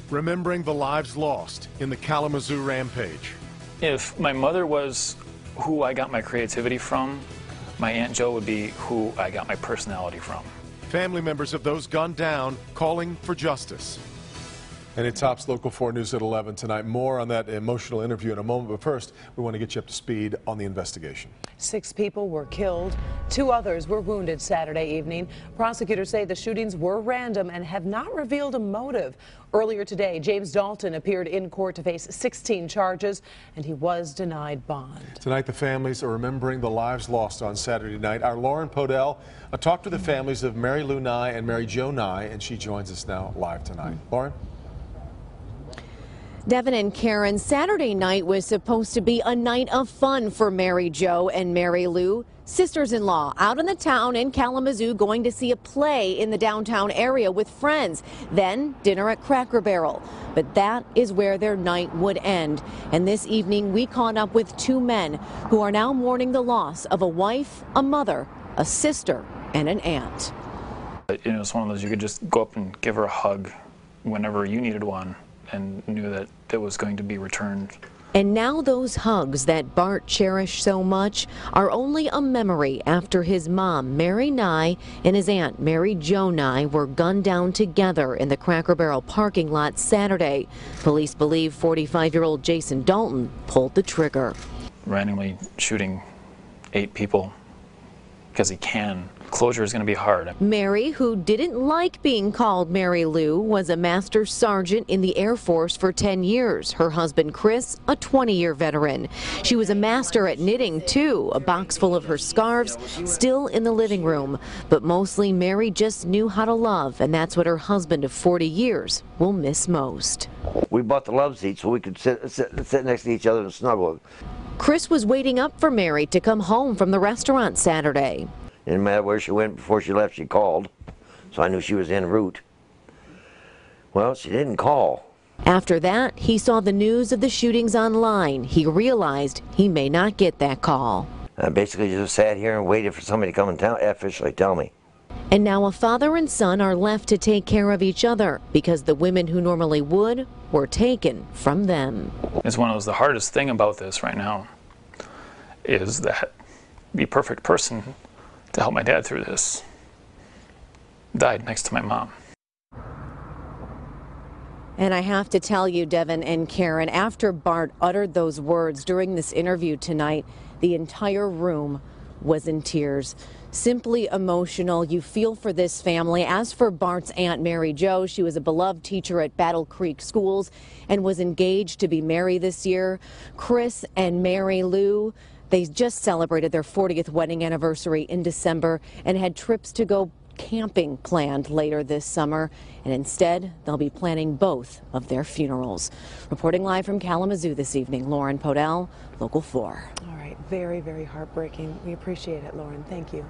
remembering the lives lost in the Kalamazoo rampage. If my mother was who I got my creativity from, my Aunt Jo would be who I got my personality from. Family members of those gunned down calling for justice. And it tops Local 4 News at 11 tonight. More on that emotional interview in a moment, but first, we want to get you up to speed on the investigation. 6 people were killed. 2 others were wounded Saturday evening. Prosecutors say the shootings were random and have not revealed a motive. Earlier today, James Dalton appeared in court to face 16 charges, and he was denied bond. Tonight, the families are remembering the lives lost on Saturday night. Our Lauren Podell talked to the families of Mary Lou Nye and Mary Jo Nye, and she joins us now live tonight. Lauren? Devin and Karen, Saturday night was supposed to be a night of fun for Mary Jo and Mary Lou, sisters-in-law, out in the town in Kalamazoo going to see a play in the downtown area with friends, then dinner at Cracker Barrel. But that is where their night would end. And this evening we caught up with 2 men who are now mourning the loss of a wife, a mother, a sister, and an aunt. It's one of those you could just go up and give her a hug whenever you needed one, and knew that it was going to be returned. And now those hugs that Bart cherished so much are only a memory after his mom, Mary Nye, and his aunt, Mary Jo Nye, were gunned down together in the Cracker Barrel parking lot Saturday. Police believe 45-year-old Jason Dalton pulled the trigger. Randomly shooting 8 people because he can. Closure is going to be hard. Mary, who didn't like being called Mary Lou, was a master sergeant in the Air Force for 10 years. Her husband, Chris, a 20-year veteran. She was a master at knitting, too, a box full of her scarves still in the living room. But mostly, Mary just knew how to love, and that's what her husband of 40 years will miss most. We bought the love seat so we could sit next to each other and snuggle. Chris was waiting up for Mary to come home from the restaurant Saturday. It didn't matter where she went. Before she left, she called, so I knew she was en route. Well, she didn't call. After that, he saw the news of the shootings online. He realized he may not get that call. I basically just sat here and waited for somebody to come and officially tell me. And now a father and son are left to take care of each other because the women who normally would were taken from them. It's one of those, the hardest thing about this right now is that the perfect person to help my dad through this died next to my mom. And I have to tell you, Devin and Karen, after Bart uttered those words during this interview tonight, the entire room was in tears. Simply emotional. You feel for this family. As for Bart's aunt, Mary Jo, she was a beloved teacher at Battle Creek Schools and was engaged to be married this year. Chris and Mary Lou, they just celebrated their 40th wedding anniversary in December and had trips to go camping planned later this summer. And instead, they'll be planning both of their funerals. Reporting live from Kalamazoo this evening, Lauren Podell, Local 4. All right, very, very heartbreaking. We appreciate it, Lauren. Thank you.